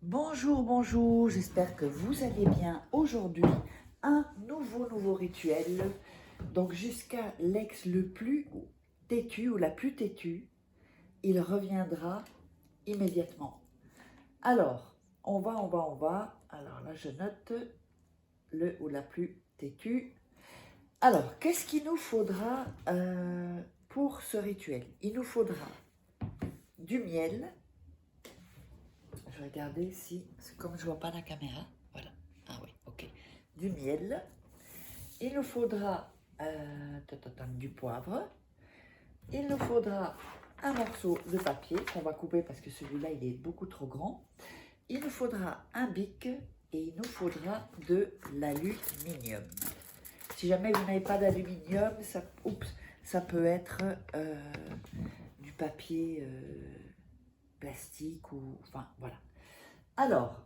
Bonjour, bonjour, j'espère que vous allez bien. Aujourd'hui, un nouveau rituel. Donc jusqu'à l'ex le plus têtu ou la plus têtue, il reviendra immédiatement. Alors, on va. Alors là, je note le ou la plus têtue. Alors, qu'est-ce qu'il nous faudra pour ce rituel? Il nous faudra du miel. Je vais regarder si, comme je ne vois pas la caméra, voilà. Ah oui, ok. Du miel. Il nous faudra du poivre. Il nous faudra un morceau de papier qu'on va couper parce que celui-là, il est beaucoup trop grand. Il nous faudra un bic et il nous faudra de l'aluminium. Si jamais vous n'avez pas d'aluminium, ça peut être du papier plastique ou... Enfin, voilà. Alors,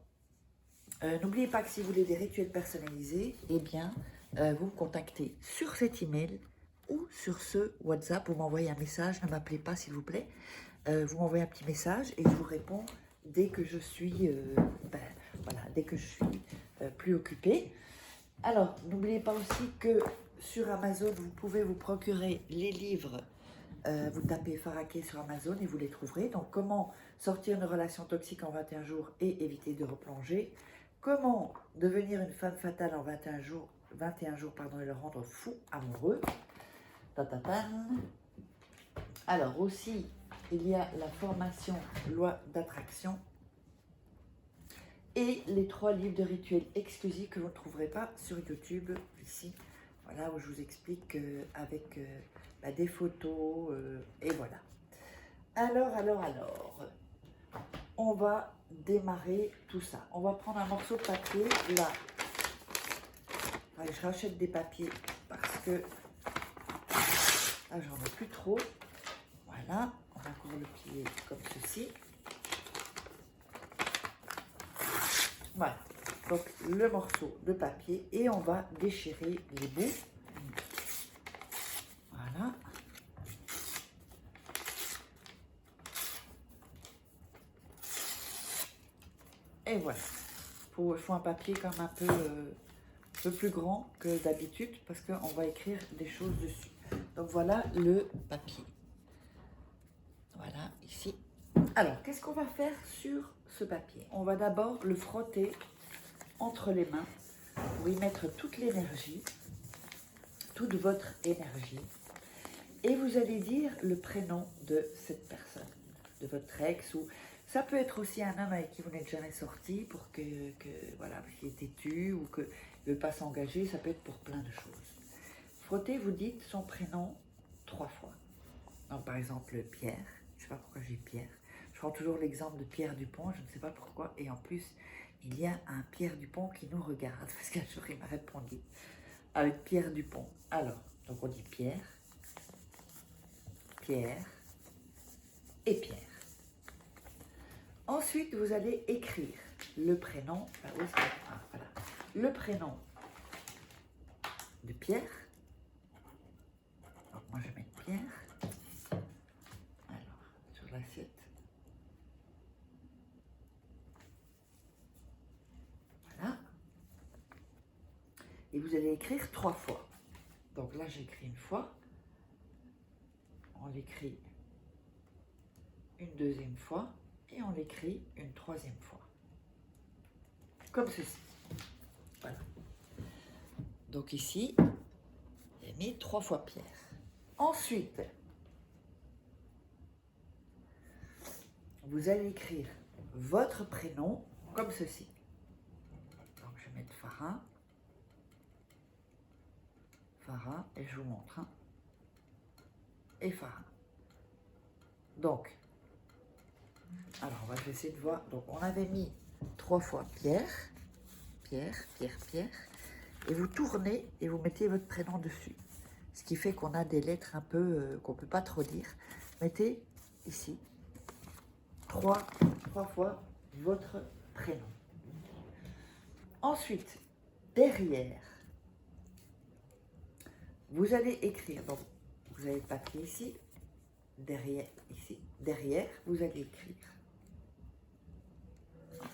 n'oubliez pas que si vous voulez des rituels personnalisés, eh bien, vous me contactez sur cet email ou sur ce WhatsApp. Vous m'envoyez un message, ne m'appelez pas s'il vous plaît. Vous m'envoyez un petit message et je vous réponds dès que je suis, plus occupée. Alors, n'oubliez pas aussi que sur Amazon, vous pouvez vous procurer les livres. Vous tapez Faraké sur Amazon et vous les trouverez. Donc, comment sortir une relation toxique en 21 jours et éviter de replonger. Comment devenir une femme fatale en 21 jours et le rendre fou amoureux. Ta-ta-tan. Alors aussi, il y a la formation loi d'attraction et les 3 livres de rituels exclusifs que vous ne trouverez pas sur YouTube, ici. Voilà, où je vous explique avec des photos, et voilà. Alors, on va démarrer tout ça. On va prendre un morceau de papier, là. Je rachète des papiers parce que là, j'en ai plus trop. Voilà, on va encore le plier comme ceci. Voilà, donc le morceau de papier et on va déchirer les bouts. Voilà. Et voilà. Il faut un papier comme un peu plus grand que d'habitude parce qu'on va écrire des choses dessus. Donc voilà le papier. Voilà, ici. Alors, qu'est-ce qu'on va faire sur ce papier? On va d'abord le frotter entre les mains pour y mettre toute l'énergie, toute votre énergie. Et vous allez dire le prénom de cette personne, de votre ex, ou ça peut être aussi un homme avec qui vous n'êtes jamais sorti pour que voilà, qu'il est têtu ou qu'il ne veut pas s'engager, ça peut être pour plein de choses. Frottez, vous dites son prénom 3 fois. Donc, par exemple, Pierre, je ne sais pas pourquoi j'ai Pierre. Je prends toujours l'exemple de Pierre Dupont, je ne sais pas pourquoi. Et en plus, il y a un Pierre Dupont qui nous regarde, parce qu'un jour, il m'a répondu avec Pierre Dupont. Alors, donc on dit Pierre, Pierre et Pierre. Ensuite, vous allez écrire le prénom, voilà, le prénom de Pierre. Donc moi, je vais mettre Pierre. Alors, sur l'assiette. Voilà. Et vous allez écrire 3 fois. Donc là, j'écris une fois. On l'écrit une 2e fois. Et on l'écrit une 3e fois. Comme ceci. Voilà. Donc ici, j'ai mis 3 fois Pierre. Ensuite, vous allez écrire votre prénom comme ceci. Donc je vais mettre Farah. Farah, et je vous montre. Hein. Et Farah. Donc, alors on va essayer de voir. Donc on avait mis 3 fois Pierre, Pierre, Pierre, Pierre. Et vous tournez et vous mettez votre prénom dessus. Ce qui fait qu'on a des lettres un peu qu'on ne peut pas trop dire. Mettez ici 3 fois votre prénom. Ensuite, derrière, vous allez écrire. Donc, vous avez le papier ici. Derrière, vous allez écrire.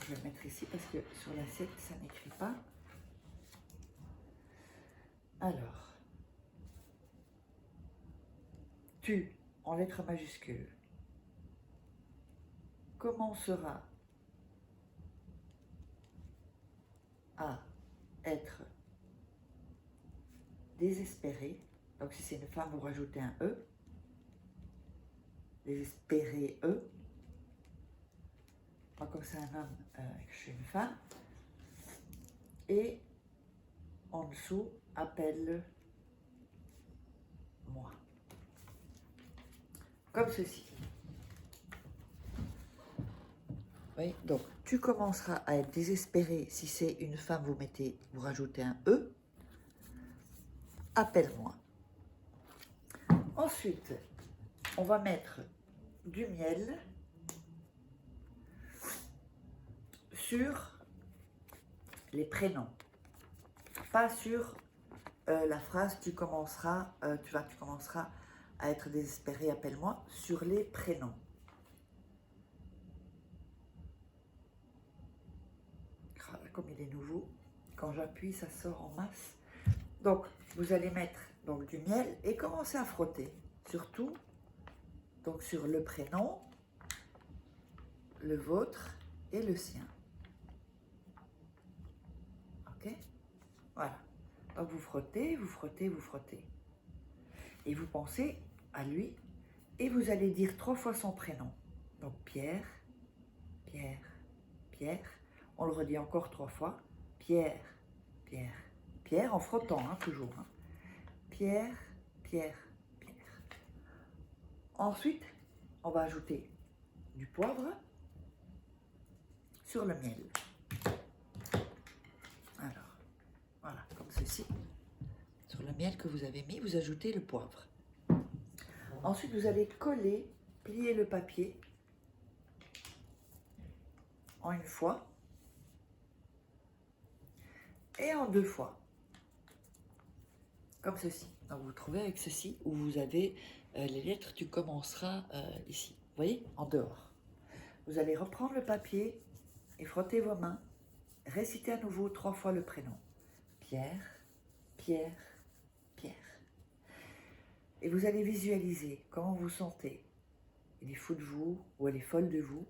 je vais le mettre ici parce que sur l'assiette, ça n'écrit pas. Alors, tu, en lettres majuscules, commenceras à être désespéré. Donc si c'est une femme, vous rajoutez un E. Désespéré E. Moi, comme c'est un homme, je suis une femme. Et en dessous, appelle-moi. Comme ceci. Oui, donc tu commenceras à être désespéré. Si c'est une femme, vous rajoutez un E. Appelle-moi. Ensuite, on va mettre du miel sur les prénoms, pas sur la phrase tu commenceras à être désespéré, appelle-moi, sur les prénoms. Ah, là, comme il est nouveau, quand j'appuie, ça sort en masse. Donc, vous allez mettre donc, du miel et commencer à frotter, surtout donc, sur le prénom, le vôtre et le sien. Ok? Voilà. Donc, vous frottez, vous frottez, vous frottez. Et vous pensez à lui et vous allez dire 3 fois son prénom. Donc, Pierre, Pierre, Pierre. On le redit encore 3 fois. Pierre, Pierre, Pierre, en frottant, hein, toujours. Hein. Pierre, Pierre, Pierre. Ensuite, on va ajouter du poivre sur le miel. Alors, voilà, comme ceci. Sur le miel que vous avez mis, vous ajoutez le poivre. Ensuite, vous allez coller, plier le papier en une fois et en 2 fois. Comme ceci. Donc, vous vous trouvez avec ceci où vous avez les lettres, tu commenceras ici. Vous voyez, en dehors. Vous allez reprendre le papier et frotter vos mains. Récitez à nouveau 3 fois le prénom. Pierre, Pierre, Pierre. Et vous allez visualiser comment vous sentez. Il est fou de vous ou elle est folle de vous.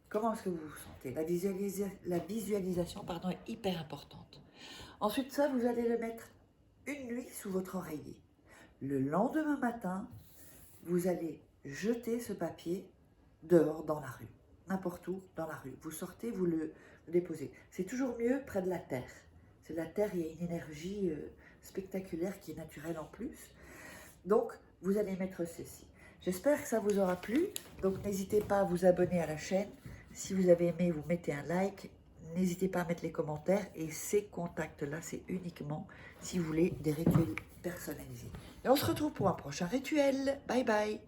Comment est-ce que vous vous sentez? La visualisation est hyper importante. Ensuite, ça, vous allez le mettre une nuit sous votre oreiller. Le lendemain matin, vous allez jeter ce papier dehors dans la rue. N'importe où dans la rue. Vous sortez, vous le déposez. C'est toujours mieux près de la terre. C'est la terre, il y a une énergie spectaculaire qui est naturelle en plus. Donc, vous allez mettre ceci. J'espère que ça vous aura plu. Donc, n'hésitez pas à vous abonner à la chaîne. Si vous avez aimé, vous mettez un like. N'hésitez pas à mettre les commentaires. Et ces contacts-là, c'est uniquement si vous voulez des rituels personnalisés. Et on se retrouve pour un prochain rituel. Bye bye.